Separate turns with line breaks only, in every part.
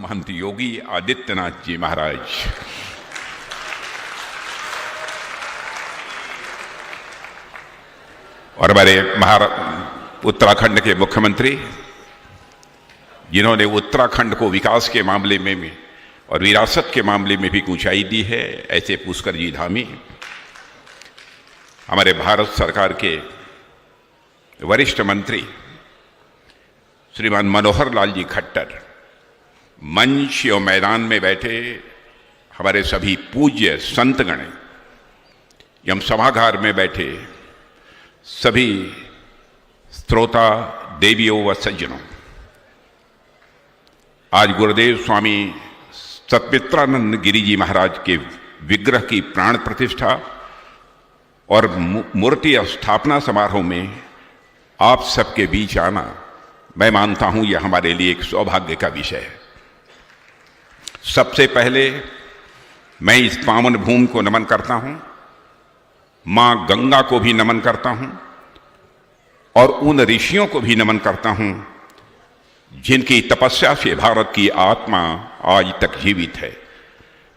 महंत योगी आदित्यनाथ जी महाराज, और हमारे उत्तराखंड के मुख्यमंत्री, जिन्होंने उत्तराखंड को विकास के मामले में भी और विरासत के मामले में भी ऊंचाई दी है, ऐसे पुष्कर जी धामी, हमारे भारत सरकार के वरिष्ठ मंत्री श्रीमान मनोहर लाल जी खट्टर, मंच और मैदान में बैठे हमारे सभी पूज्य संतगण एवं सभागार में बैठे सभी श्रोता देवियों व सज्जनों, आज गुरुदेव स्वामी सतमित्रानंद गिरि जी महाराज के विग्रह की प्राण प्रतिष्ठा और मूर्ति स्थापना समारोह में आप सबके बीच आना, मैं मानता हूं यह हमारे लिए एक सौभाग्य का विषय है। सबसे पहले मैं इस पावन भूमि को नमन करता हूं, मां गंगा को भी नमन करता हूं और उन ऋषियों को भी नमन करता हूं जिनकी तपस्या से भारत की आत्मा आज तक जीवित है।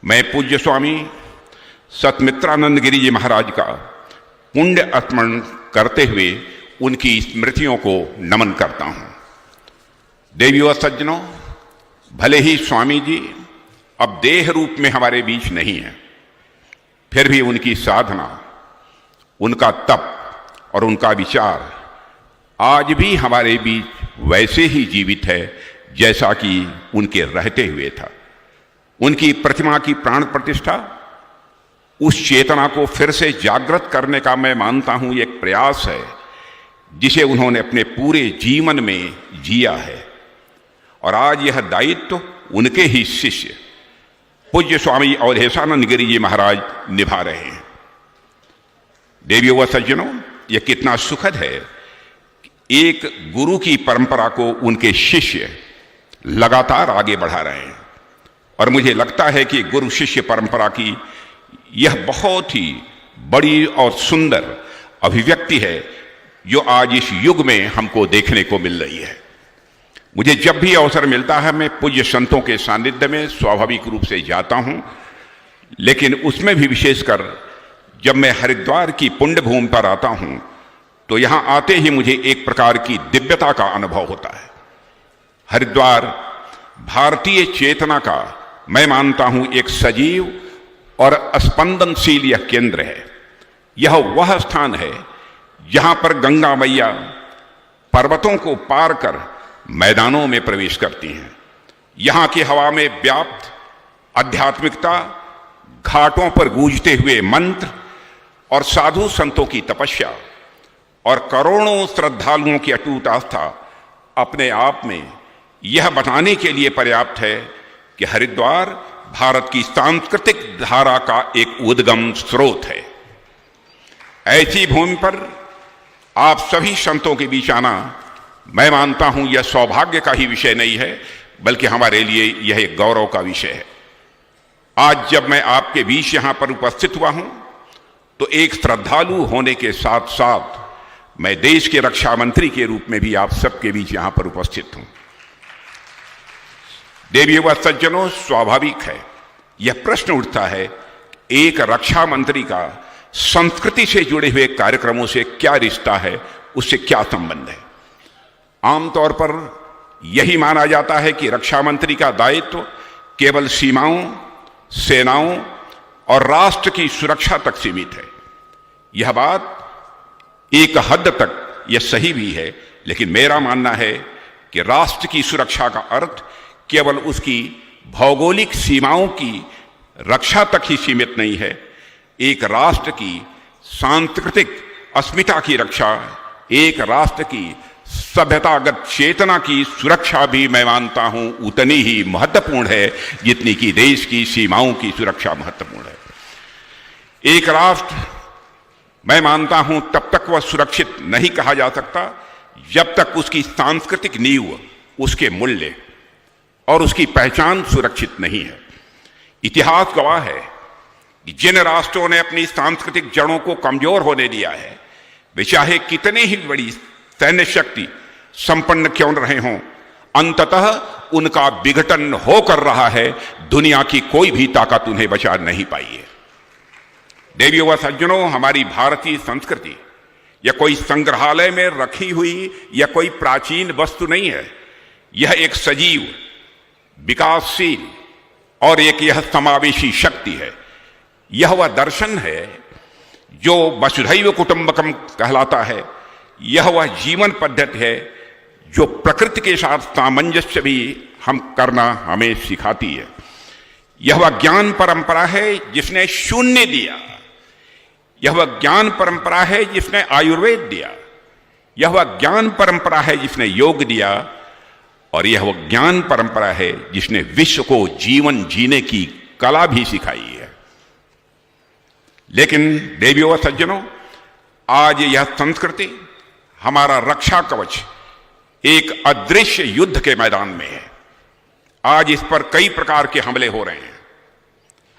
मैं पूज्य स्वामी सतमित्रानंद गिरि जी महाराज का पुण्य अर्पण करते हुए उनकी स्मृतियों को नमन करता हूं। देवियों और सज्जनों, भले ही स्वामी जी अब देह रूप में हमारे बीच नहीं है, फिर भी उनकी साधना, उनका तप और उनका विचार आज भी हमारे बीच वैसे ही जीवित है जैसा कि उनके रहते हुए था। उनकी प्रतिमा की प्राण प्रतिष्ठा उस चेतना को फिर से जागृत करने का मैं मानता हूं एक प्रयास है जिसे उन्होंने अपने पूरे जीवन में जिया है, और आज यह दायित्व उनके ही शिष्य पूज्य स्वामी अवधेशानंद गिरि जी महाराज निभा रहे हैं। देवियों व सज्जनों, यह कितना सुखद है, एक गुरु की परंपरा को उनके शिष्य लगातार आगे बढ़ा रहे हैं, और मुझे लगता है कि गुरु शिष्य परंपरा की यह बहुत ही बड़ी और सुंदर अभिव्यक्ति है जो आज इस युग में हमको देखने को मिल रही है। मुझे जब भी अवसर मिलता है मैं पूज्य संतों के सानिध्य में स्वाभाविक रूप से जाता हूं, लेकिन उसमें भी विशेषकर जब मैं हरिद्वार की पुण्य भूमि पर आता हूं तो यहां आते ही मुझे एक प्रकार की दिव्यता का अनुभव होता है। हरिद्वार भारतीय चेतना का मैं मानता हूं एक सजीव और स्पंदनशील यह केंद्र है। यह वह स्थान है जहां पर गंगा मैया पर्वतों को पार कर मैदानों में प्रवेश करती हैं। यहां की हवा में व्याप्त आध्यात्मिकता, घाटों पर गूंजते हुए मंत्र और साधु संतों की तपस्या और करोड़ों श्रद्धालुओं की अटूट आस्था अपने आप में यह बताने के लिए पर्याप्त है कि हरिद्वार भारत की सांस्कृतिक धारा का एक उद्गम स्रोत है। ऐसी भूमि पर आप सभी संतों के बीच आना, मैं मानता हूं यह सौभाग्य का ही विषय नहीं है, बल्कि हमारे लिए यह एक गौरव का विषय है। आज जब मैं आपके बीच यहां पर उपस्थित हुआ हूं तो एक श्रद्धालु होने के साथ साथ मैं देश के रक्षा मंत्री के रूप में भी आप सबके बीच यहां पर उपस्थित हूं। देवियों व सज्जनों, स्वाभाविक है यह प्रश्न उठता है, एक रक्षा मंत्री का संस्कृति से जुड़े हुए कार्यक्रमों से क्या रिश्ता है, उससे क्या संबंध है। आमतौर पर यही माना जाता है कि रक्षा मंत्री का दायित्व केवल सीमाओं, सेनाओं और राष्ट्र की सुरक्षा तक सीमित है। यह बात एक हद तक यह सही भी है, लेकिन मेरा मानना है कि राष्ट्र की सुरक्षा का अर्थ केवल उसकी भौगोलिक सीमाओं की रक्षा तक ही सीमित नहीं है। एक राष्ट्र की सांस्कृतिक अस्मिता की रक्षा, एक राष्ट्र की सभ्यतागत चेतना की सुरक्षा भी मैं मानता हूं उतनी ही महत्वपूर्ण है जितनी कि देश की सीमाओं की सुरक्षा महत्वपूर्ण है। एक राष्ट्र, मैं मानता हूं, तब तक वह सुरक्षित नहीं कहा जा सकता जब तक उसकी सांस्कृतिक नींव, उसके मूल्य और उसकी पहचान सुरक्षित नहीं है। इतिहास गवाह है कि जिन राष्ट्रों ने अपनी सांस्कृतिक जड़ों को कमजोर होने दिया है, वे चाहे कितने ही बड़ी सैन्य शक्ति संपन्न क्यों न रहे हों, अंततः उनका विघटन होकर रहा है। दुनिया की कोई भी ताकत उन्हें बचा नहीं पाई है। देवियों व सज्जनों, हमारी भारतीय संस्कृति यह कोई संग्रहालय में रखी हुई या कोई प्राचीन वस्तु नहीं है। यह एक सजीव, विकासशील और एक यह समावेशी शक्ति है। यह वह दर्शन है जो वसुधैव कुटुंबकम कहलाता है। यह वह जीवन पद्धति है जो प्रकृति के साथ सामंजस्य भी हम करना हमें सिखाती है। यह वह ज्ञान परंपरा है जिसने शून्य दिया। यह वह ज्ञान परंपरा है जिसने आयुर्वेद दिया। यह वह ज्ञान परंपरा है जिसने योग दिया। और यह वह ज्ञान परंपरा है जिसने विश्व को जीवन जीने की कला भी सिखाई है। लेकिन देवियों व सज्जनों, आज यह संस्कृति हमारा रक्षा कवच एक अदृश्य युद्ध के मैदान में है। आज इस पर कई प्रकार के हमले हो रहे हैं।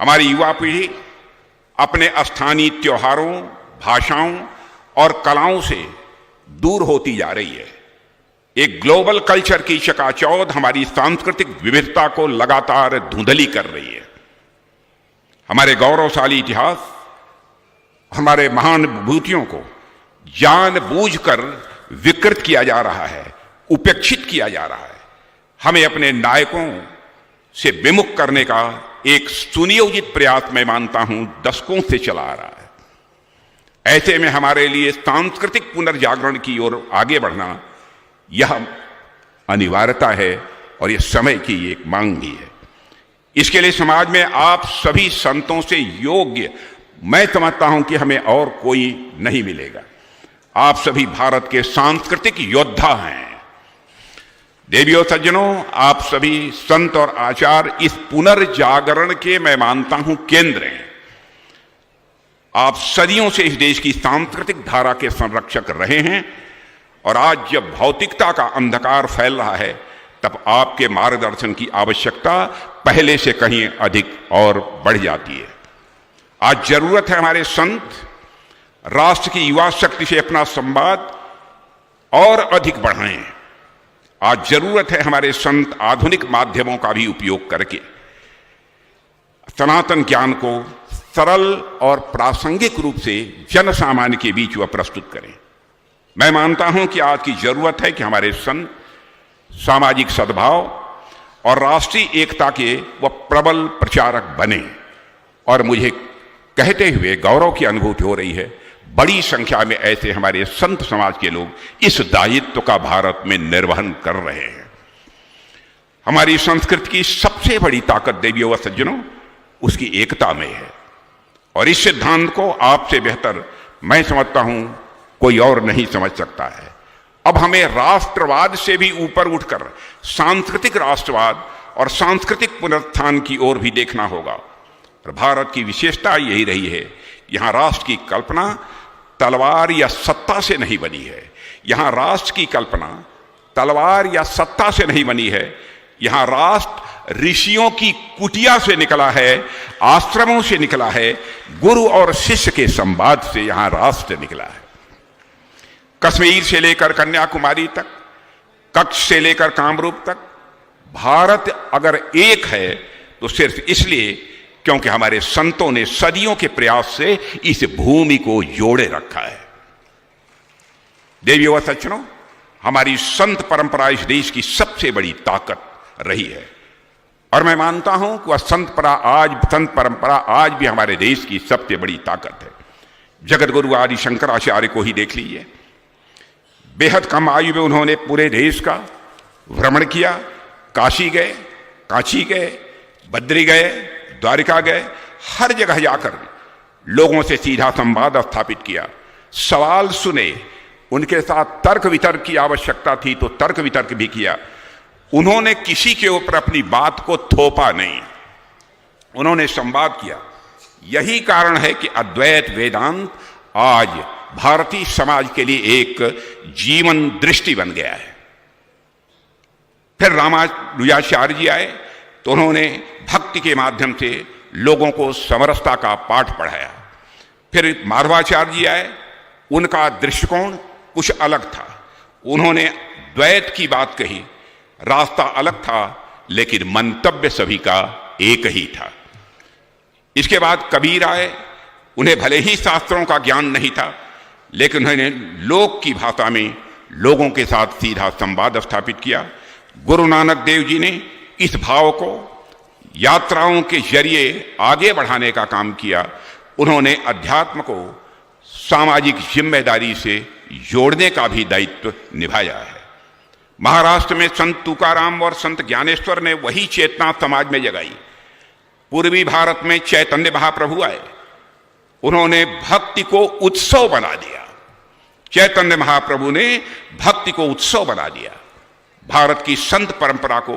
हमारी युवा पीढ़ी अपने स्थानीय त्योहारों, भाषाओं और कलाओं से दूर होती जा रही है। एक ग्लोबल कल्चर की चकाचौंध हमारी सांस्कृतिक विविधता को लगातार धुंधली कर रही है। हमारे गौरवशाली इतिहास, हमारे महान विभूतियों को जानबूझकर विकृत किया जा रहा है, उपेक्षित किया जा रहा है। हमें अपने नायकों से विमुख करने का एक सुनियोजित प्रयास, मैं मानता हूं, दशकों से चला आ रहा है। ऐसे में हमारे लिए सांस्कृतिक पुनर्जागरण की ओर आगे बढ़ना यह अनिवार्यता है और यह समय की एक मांग भी है। इसके लिए समाज में आप सभी संतों से योग्य, मैं समझता हूं कि हमें और कोई नहीं मिलेगा। आप सभी भारत के सांस्कृतिक योद्धा हैं। देवियों सज्जनों, आप सभी संत और आचार्य इस पुनर्जागरण के, मैं मानता हूं, केंद्र हैं। आप सदियों से इस देश की सांस्कृतिक धारा के संरक्षक रहे हैं और आज जब भौतिकता का अंधकार फैल रहा है तब आपके मार्गदर्शन की आवश्यकता पहले से कहीं अधिक और बढ़ जाती है। आज जरूरत है हमारे संत राष्ट्र की युवा शक्ति से अपना संवाद और अधिक बढ़ाएं। आज जरूरत है हमारे संत आधुनिक माध्यमों का भी उपयोग करके सनातन ज्ञान को सरल और प्रासंगिक रूप से जन सामान्य के बीच वह प्रस्तुत करें। मैं मानता हूं कि आज की जरूरत है कि हमारे संत सामाजिक सद्भाव और राष्ट्रीय एकता के वह प्रबल प्रचारक बने। और मुझे कहते हुए गौरव की अनुभूति हो रही है, बड़ी संख्या में ऐसे हमारे संत समाज के लोग इस दायित्व का भारत में निर्वहन कर रहे हैं। हमारी संस्कृति की सबसे बड़ी ताकत, देवियों व सज्जनों, उसकी एकता में है। और इस सिद्धांत को आपसे बेहतर मैं समझता हूं कोई और नहीं समझ सकता है। अब हमें राष्ट्रवाद से भी ऊपर उठकर सांस्कृतिक राष्ट्रवाद और सांस्कृतिक पुनरुत्थान की ओर भी देखना होगा। और भारत की विशेषता यही रही है, यहां राष्ट्र की कल्पना तलवार या सत्ता से नहीं बनी है। यहां राष्ट्र की कल्पना तलवार या सत्ता से नहीं बनी है। यहां राष्ट्र ऋषियों की कुटिया से निकला है, आश्रमों से निकला है, गुरु और शिष्य के संवाद से यहां राष्ट्र निकला है। कश्मीर से लेकर कन्याकुमारी तक, कच्छ से लेकर कामरूप तक, भारत अगर एक है तो सिर्फ इसलिए क्योंकि हमारे संतों ने सदियों के प्रयास से इस भूमि को जोड़े रखा है। देवियों व सज्जनों, हमारी संत परंपरा इस देश की सबसे बड़ी ताकत रही है। और मैं मानता हूं कि वह संत परंपरा आज भी हमारे देश की सबसे बड़ी ताकत है। जगत गुरु आदि शंकराचार्य को ही देख लीजिए। बेहद कम आयु में उन्होंने पूरे देश का भ्रमण किया। काशी गए, कांची गए, बद्री गए, द्वारिका गए, हर जगह जाकर लोगों से सीधा संवाद स्थापित किया, सवाल सुने, उनके साथ तर्क वितर्क की आवश्यकता थी तो तर्क वितर्क भी किया। उन्होंने किसी के ऊपर अपनी बात को थोपा नहीं, उन्होंने संवाद किया। यही कारण है कि अद्वैत वेदांत आज भारतीय समाज के लिए एक जीवन दृष्टि बन गया है। फिर रामानुजाचार्य जी आए तो उन्होंने भक्ति के माध्यम से लोगों को समरसता का पाठ पढ़ाया। फिर माधवाचार्य जी आए, उनका दृष्टिकोण कुछ अलग था। उन्होंने द्वैत की बात कही, रास्ता अलग था लेकिन मंतव्य सभी का एक ही था। इसके बाद कबीर आए। उन्हें भले ही शास्त्रों का ज्ञान नहीं था, लेकिन उन्होंने लोक की भाषा में लोगों के साथ सीधा संवाद स्थापित किया। गुरु नानक देव जी ने इस भाव को यात्राओं के जरिए आगे बढ़ाने का काम किया। उन्होंने अध्यात्म को सामाजिक जिम्मेदारी से जोड़ने का भी दायित्व निभाया है। महाराष्ट्र में संत तुकाराम और संत ज्ञानेश्वर ने वही चेतना समाज में जगाई। पूर्वी भारत में चैतन्य महाप्रभु आए। उन्होंने भक्ति को उत्सव बना दिया। चैतन्य महाप्रभु ने भक्ति को उत्सव बना दिया। भारत की संत परंपरा को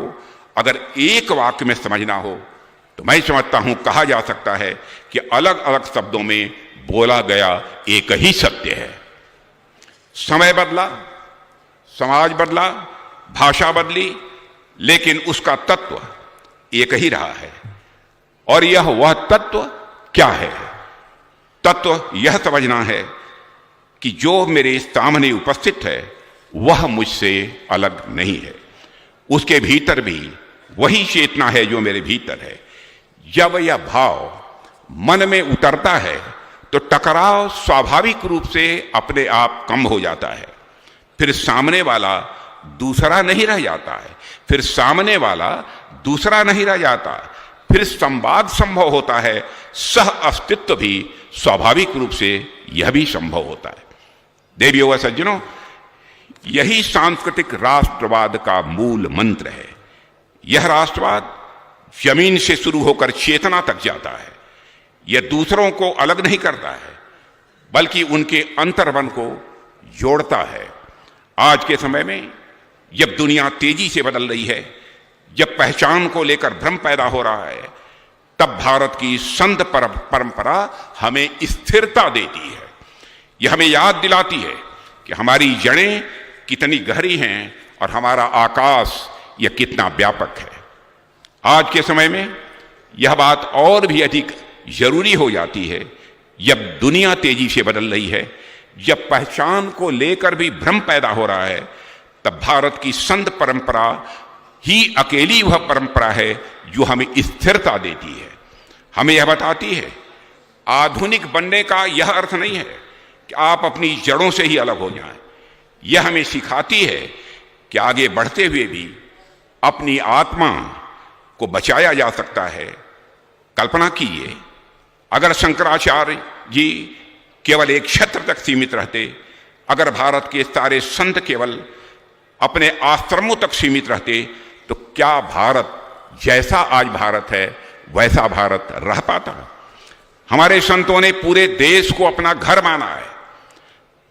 अगर एक वाक्य में समझना हो तो मैं समझता हूं कहा जा सकता है कि अलग अलग शब्दों में बोला गया एक ही सत्य है। समय बदला, समाज बदला, भाषा बदली, लेकिन उसका तत्व एक ही रहा है। और यह वह तत्व क्या है? तत्व यह समझना है कि जो मेरे सामने उपस्थित है वह मुझसे अलग नहीं है। उसके भीतर भी वही चेतना है जो मेरे भीतर है। जब यह भाव मन में उतरता है तो टकराव स्वाभाविक रूप से अपने आप कम हो जाता है। फिर सामने वाला दूसरा नहीं रह जाता है, फिर सामने वाला दूसरा नहीं रह जाता, फिर संवाद संभव होता है, सह अस्तित्व भी स्वाभाविक रूप से यह भी संभव होता है। देवियों व सज्जनों, यही सांस्कृतिक राष्ट्रवाद का मूल मंत्र है। यह राष्ट्रवाद जमीन से शुरू होकर चेतना तक जाता है। यह दूसरों को अलग नहीं करता है, बल्कि उनके अंतर्मन को जोड़ता है। आज के समय में जब दुनिया तेजी से बदल रही है, जब पहचान को लेकर भ्रम पैदा हो रहा है, तब भारत की संत परंपरा हमें स्थिरता देती है। यह हमें याद दिलाती है कि हमारी जड़ें कितनी गहरी हैं और हमारा आकाश यह कितना व्यापक है। आज के समय में यह बात और भी अधिक जरूरी हो जाती है जब दुनिया तेजी से बदल रही है, जब पहचान को लेकर भी भ्रम पैदा हो रहा है। तब भारत की संत परंपरा ही अकेली वह परंपरा है जो हमें स्थिरता देती है। हमें यह बताती है आधुनिक बनने का यह अर्थ नहीं है कि आप अपनी जड़ों से ही अलग हो जाएं। यह हमें सिखाती है कि आगे बढ़ते हुए भी अपनी आत्मा को बचाया जा सकता है। कल्पना कीजिए, अगर शंकराचार्य जी केवल एक क्षेत्र तक सीमित रहते, अगर भारत के सारे संत केवल अपने आश्रमों तक सीमित रहते, तो क्या भारत जैसा आज भारत है वैसा भारत रह पाता? हमारे संतों ने पूरे देश को अपना घर माना है,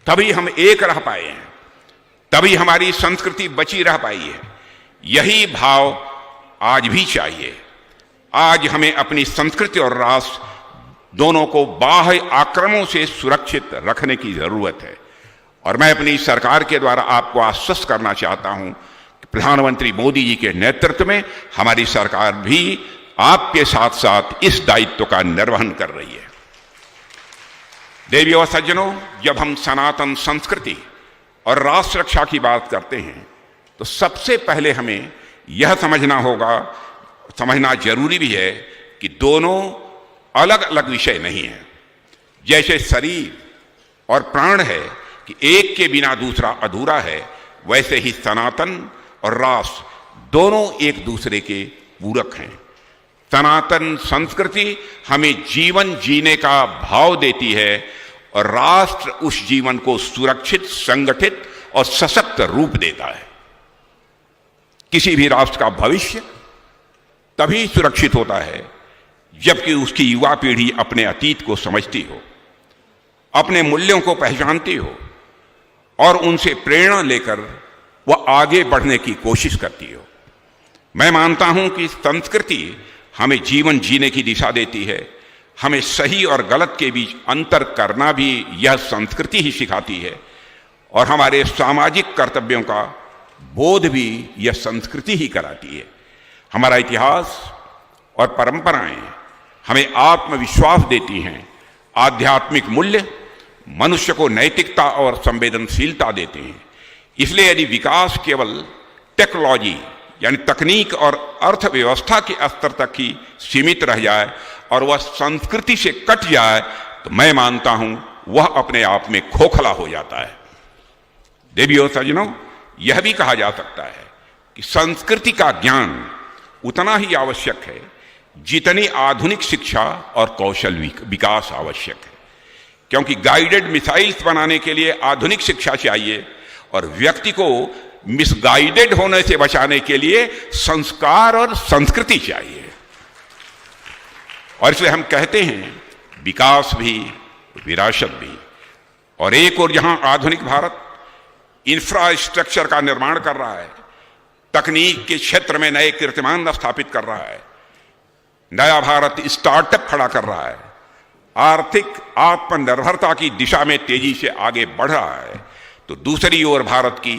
तभी हम एक रह पाए हैं, तभी हमारी संस्कृति बची रह पाई है। यही भाव आज भी चाहिए। आज हमें अपनी संस्कृति और राष्ट्र दोनों को बाह्य आक्रमणों से सुरक्षित रखने की जरूरत है। और मैं अपनी सरकार के द्वारा आपको आश्वस्त करना चाहता हूं कि प्रधानमंत्री मोदी जी के नेतृत्व में हमारी सरकार भी आपके साथ साथ इस दायित्व का निर्वहन कर रही है। देवियों और सज्जनों, जब हम सनातन संस्कृति और राष्ट्र रक्षा की बात करते हैं तो सबसे पहले हमें यह समझना जरूरी भी है कि दोनों अलग अलग विषय नहीं है। जैसे शरीर और प्राण है कि एक के बिना दूसरा अधूरा है, वैसे ही सनातन और राष्ट्र दोनों एक दूसरे के पूरक हैं। सनातन संस्कृति हमें जीवन जीने का भाव देती है और राष्ट्र उस जीवन को सुरक्षित, संगठित और सशक्त रूप देता है। किसी भी राष्ट्र का भविष्य तभी सुरक्षित होता है जबकि उसकी युवा पीढ़ी अपने अतीत को समझती हो, अपने मूल्यों को पहचानती हो और उनसे प्रेरणा लेकर वह आगे बढ़ने की कोशिश करती हो। मैं मानता हूं कि संस्कृति हमें जीवन जीने की दिशा देती है। हमें सही और गलत के बीच अंतर करना भी यह संस्कृति ही सिखाती है और हमारे सामाजिक कर्तव्यों का बोध भी यह संस्कृति ही कराती है। हमारा इतिहास और परंपराएं हमें आत्मविश्वास देती हैं। आध्यात्मिक मूल्य मनुष्य को नैतिकता और संवेदनशीलता देते हैं। इसलिए यदि विकास केवल टेक्नोलॉजी यानी तकनीक और अर्थव्यवस्था के स्तर तक ही सीमित रह जाए और वह संस्कृति से कट जाए, तो मैं मानता हूं वह अपने आप में खोखला हो जाता है। देवी और सज्जनों, यह भी कहा जा सकता है कि संस्कृति का ज्ञान उतना ही आवश्यक है जितनी आधुनिक शिक्षा और कौशल विकास आवश्यक है, क्योंकि गाइडेड मिसाइल्स बनाने के लिए आधुनिक शिक्षा चाहिए और व्यक्ति को मिसगाइडेड होने से बचाने के लिए संस्कार और संस्कृति चाहिए। और इसलिए हम कहते हैं विकास भी विरासत भी। और एक और जहां आधुनिक भारत इंफ्रास्ट्रक्चर का निर्माण कर रहा है, तकनीक के क्षेत्र में नए कीर्तिमान स्थापित कर रहा है, नया भारत स्टार्टअप खड़ा कर रहा है, आर्थिक आत्मनिर्भरता की दिशा में तेजी से आगे बढ़ रहा है, तो दूसरी ओर भारत की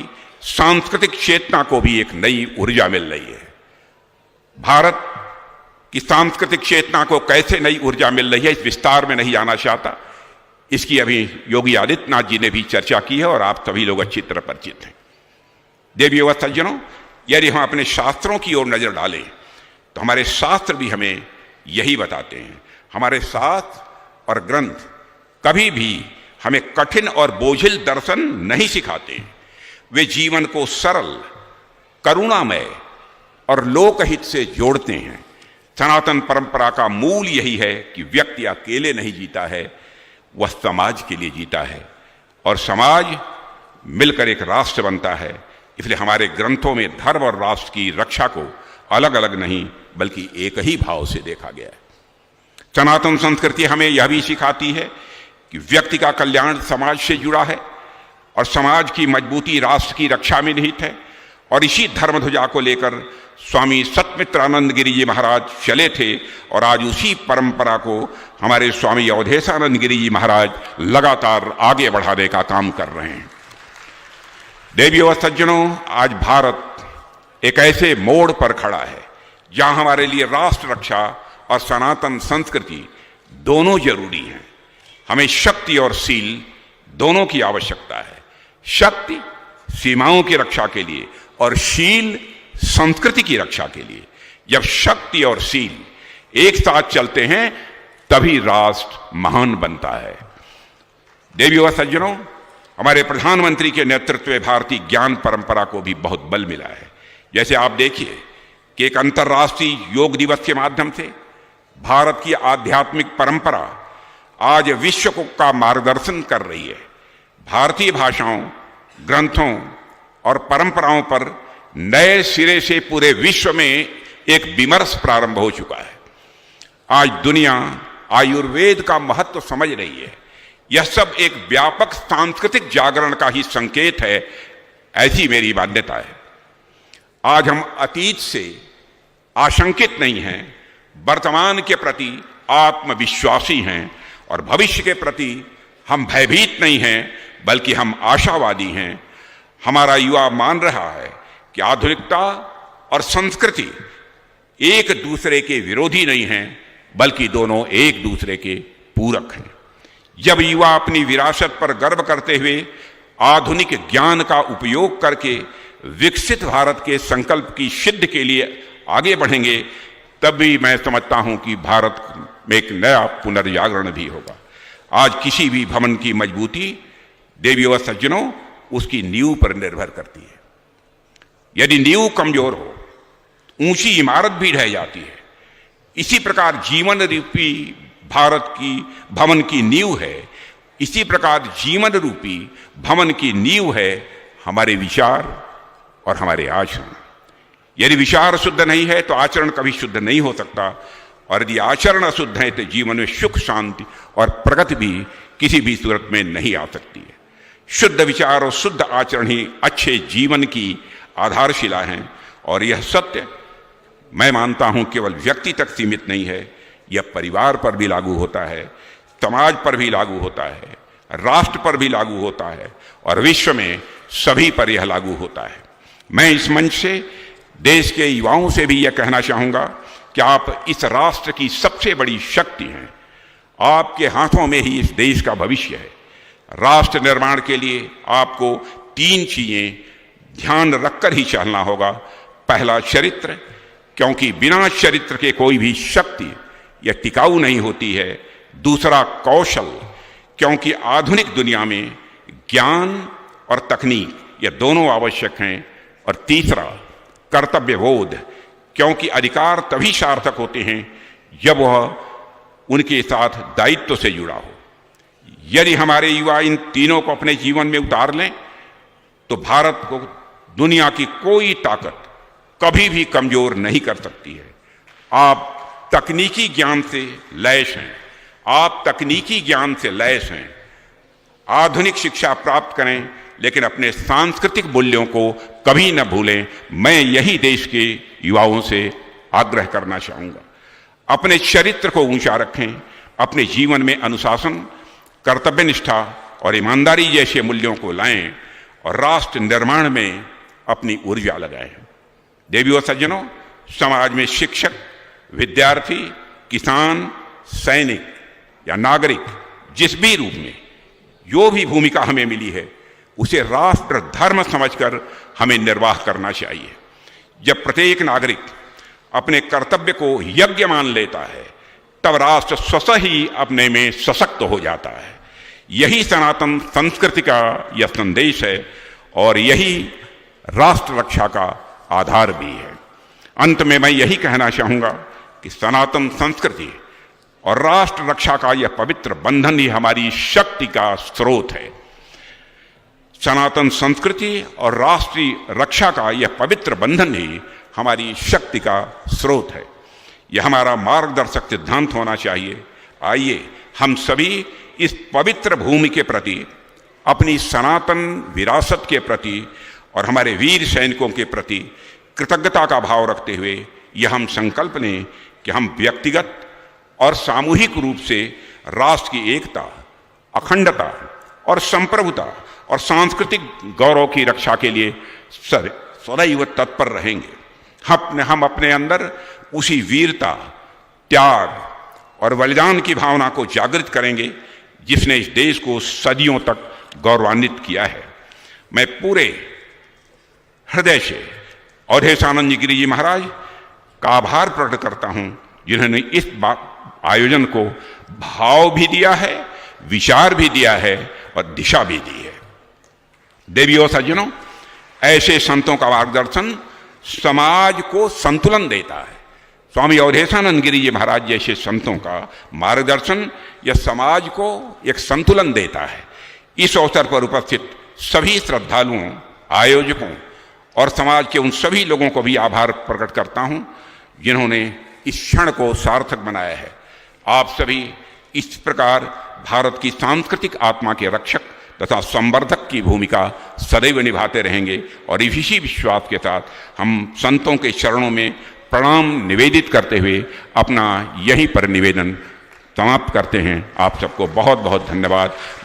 सांस्कृतिक चेतना को भी एक नई ऊर्जा मिल रही है। भारत की सांस्कृतिक चेतना को कैसे नई ऊर्जा मिल रही है, इस विस्तार में नहीं आना चाहता। इसकी अभी योगी आदित्यनाथ जी ने भी चर्चा की है और आप सभी लोग अच्छी तरह परिचित हैं। देवियों व सज्जनों, यदि हम अपने शास्त्रों की ओर नजर डालें तो हमारे शास्त्र भी हमें यही बताते हैं। हमारे शास्त्र और ग्रंथ कभी भी हमें कठिन और बोझिल दर्शन नहीं सिखाते। वे जीवन को सरल, करुणामय और लोकहित से जोड़ते हैं। सनातन परंपरा का मूल यही है कि व्यक्ति अकेले नहीं जीता है, वह समाज के लिए जीता है और समाज मिलकर एक राष्ट्र बनता है। इसलिए हमारे ग्रंथों में धर्म और राष्ट्र की रक्षा को अलग अलग नहीं बल्कि एक ही भाव से देखा गया है। सनातन संस्कृति हमें यह भी सिखाती है कि व्यक्ति का कल्याण समाज से जुड़ा है और समाज की मजबूती राष्ट्र की रक्षा में निहित है। और इसी धर्म ध्वजा को लेकर स्वामी सत्यमित्रानंद गिरी जी महाराज चले थे और आज उसी परंपरा को हमारे स्वामी अवधेशानंद गिरी जी महाराज लगातार आगे बढ़ाने का काम कर रहे हैं। देवियों व सज्जनों, आज भारत एक ऐसे मोड़ पर खड़ा है जहां हमारे लिए राष्ट्र रक्षा और सनातन संस्कृति दोनों जरूरी हैं। हमें शक्ति और शील दोनों की आवश्यकता है। शक्ति सीमाओं की रक्षा के लिए और शील संस्कृति की रक्षा के लिए। जब शक्ति और शील एक साथ चलते हैं तभी राष्ट्र महान बनता है। देवियों व सज्जनों, हमारे प्रधानमंत्री के नेतृत्व में भारतीय ज्ञान परंपरा को भी बहुत बल मिला है। जैसे आप देखिए कि एक अंतर्राष्ट्रीय योग दिवस के माध्यम से भारत की आध्यात्मिक परंपरा आज विश्व को का मार्गदर्शन कर रही है। भारतीय भाषाओं, ग्रंथों और परंपराओं पर नए सिरे से पूरे विश्व में एक विमर्श प्रारंभ हो चुका है। आज दुनिया आयुर्वेद का महत्व समझ रही है। यह सब एक व्यापक सांस्कृतिक जागरण का ही संकेत है, ऐसी मेरी मान्यता है। आज हम अतीत से आशंकित नहीं हैं, वर्तमान के प्रति आत्मविश्वासी हैं और भविष्य के प्रति हम भयभीत नहीं हैं बल्कि हम आशावादी हैं। हमारा युवा मान रहा है कि आधुनिकता और संस्कृति एक दूसरे के विरोधी नहीं हैं बल्कि दोनों एक दूसरे के पूरक हैं। जब युवा अपनी विरासत पर गर्व करते हुए आधुनिक ज्ञान का उपयोग करके विकसित भारत के संकल्प की सिद्धि के लिए आगे बढ़ेंगे, तब भी मैं समझता हूं कि भारत में एक नया पुनर्जागरण भी होगा। आज किसी भी भवन की मजबूती, देवियों व सज्जनों, उसकी नींव पर निर्भर करती है। यदि नींव कमजोर हो, ऊंची इमारत भी ढह जाती है। इसी प्रकार जीवन रूपी भारत की भवन की नींव है। इसी प्रकार जीवन रूपी भवन की नींव है हमारे विचार और हमारे आचरण। यदि विचार शुद्ध नहीं है तो आचरण कभी शुद्ध नहीं हो सकता, और यदि आचरण अशुद्ध है तो जीवन में सुख, शांति और प्रगति भी किसी भी सूरत में नहीं आ सकती है। शुद्ध विचार और शुद्ध आचरण ही अच्छे जीवन की आधारशिला हैं। और यह सत्य मैं मानता हूं केवल व्यक्ति तक सीमित नहीं है, यह परिवार पर भी लागू होता है, समाज पर भी लागू होता है, राष्ट्र पर भी लागू होता है और विश्व में सभी पर यह लागू होता है। मैं इस मंच से देश के युवाओं से भी यह कहना चाहूंगा कि आप इस राष्ट्र की सबसे बड़ी शक्ति हैं। आपके हाथों में ही इस देश का भविष्य है। राष्ट्र निर्माण के लिए आपको 3 चीजें ध्यान रखकर ही चलना होगा। पहला चरित्र, क्योंकि बिना चरित्र के कोई भी शक्ति या टिकाऊ नहीं होती है। दूसरा कौशल, क्योंकि आधुनिक दुनिया में ज्ञान और तकनीक ये दोनों आवश्यक हैं। और तीसरा कर्तव्यबोध, क्योंकि अधिकार तभी सार्थक होते हैं जब वह उनके साथ दायित्व से जुड़ा हो। यदि हमारे युवा इन तीनों को अपने जीवन में उतार लें तो भारत को दुनिया की कोई ताकत कभी भी कमजोर नहीं कर सकती है। आप तकनीकी ज्ञान से लैस हैं, आप तकनीकी ज्ञान से लैस हैं। आधुनिक शिक्षा प्राप्त करें, लेकिन अपने सांस्कृतिक मूल्यों को कभी न भूलें। मैं यही देश के युवाओं से आग्रह करना चाहूँगा। अपने चरित्र को ऊंचा रखें, अपने जीवन में अनुशासन, कर्तव्यनिष्ठा और ईमानदारी जैसे मूल्यों को लाएं और राष्ट्र निर्माण में अपनी ऊर्जा लगाएं। देवियों सज्जनों, समाज में शिक्षक, विद्यार्थी, किसान, सैनिक या नागरिक, जिस भी रूप में जो भी भूमिका हमें मिली है, उसे राष्ट्र धर्म समझकर हमें निर्वाह करना चाहिए। जब प्रत्येक नागरिक अपने कर्तव्य को यज्ञ मान लेता है, तब राष्ट्र स्वतः ही अपने में सशक्त हो जाता है। यही सनातन संस्कृति का यह संदेश है और यही राष्ट्र रक्षा का आधार भी है। अंत में मैं यही कहना चाहूँगा कि सनातन संस्कृति और राष्ट्र रक्षा का यह पवित्र बंधन ही हमारी शक्ति का स्रोत है। सनातन संस्कृति और राष्ट्रीय रक्षा का यह पवित्र बंधन ही हमारी शक्ति का स्रोत है। यह हमारा मार्गदर्शक सिद्धांत होना चाहिए। आइए हम सभी इस पवित्र भूमि के प्रति, अपनी सनातन विरासत के प्रति और हमारे वीर सैनिकों के प्रति कृतज्ञता का भाव रखते हुए यह हम संकल्प लें कि हम व्यक्तिगत और सामूहिक रूप से राष्ट्र की एकता, अखंडता और संप्रभुता और सांस्कृतिक गौरव की रक्षा के लिए सदैव तत्पर रहेंगे। हम अपने अंदर उसी वीरता, त्याग और बलिदान की भावना को जागृत करेंगे जिसने इस देश को सदियों तक गौरवान्वित किया है। मैं पूरे हृदय से अवधेशानंद गिरि जी महाराज का आभार प्रकट करता हूं, जिन्होंने इस आयोजन को भाव भी दिया है, विचार भी दिया है और दिशा भी दी है। देवियों सज्जनों, ऐसे संतों का मार्गदर्शन समाज को संतुलन देता है। स्वामी अवधेशानंद गिरि जी महाराज जैसे संतों का मार्गदर्शन यह समाज को एक संतुलन देता है। इस अवसर पर उपस्थित सभी श्रद्धालुओं, आयोजकों और समाज के उन सभी लोगों को भी आभार प्रकट करता हूं जिन्होंने इस क्षण को सार्थक बनाया है। आप सभी इस प्रकार भारत की सांस्कृतिक आत्मा के रक्षक तथा संवर्धक की भूमिका सदैव निभाते रहेंगे और इसी विश्वास के साथ हम संतों के चरणों में प्रणाम निवेदित करते हुए अपना यहीं पर निवेदन समाप्त करते हैं। आप सबको बहुत बहुत धन्यवाद।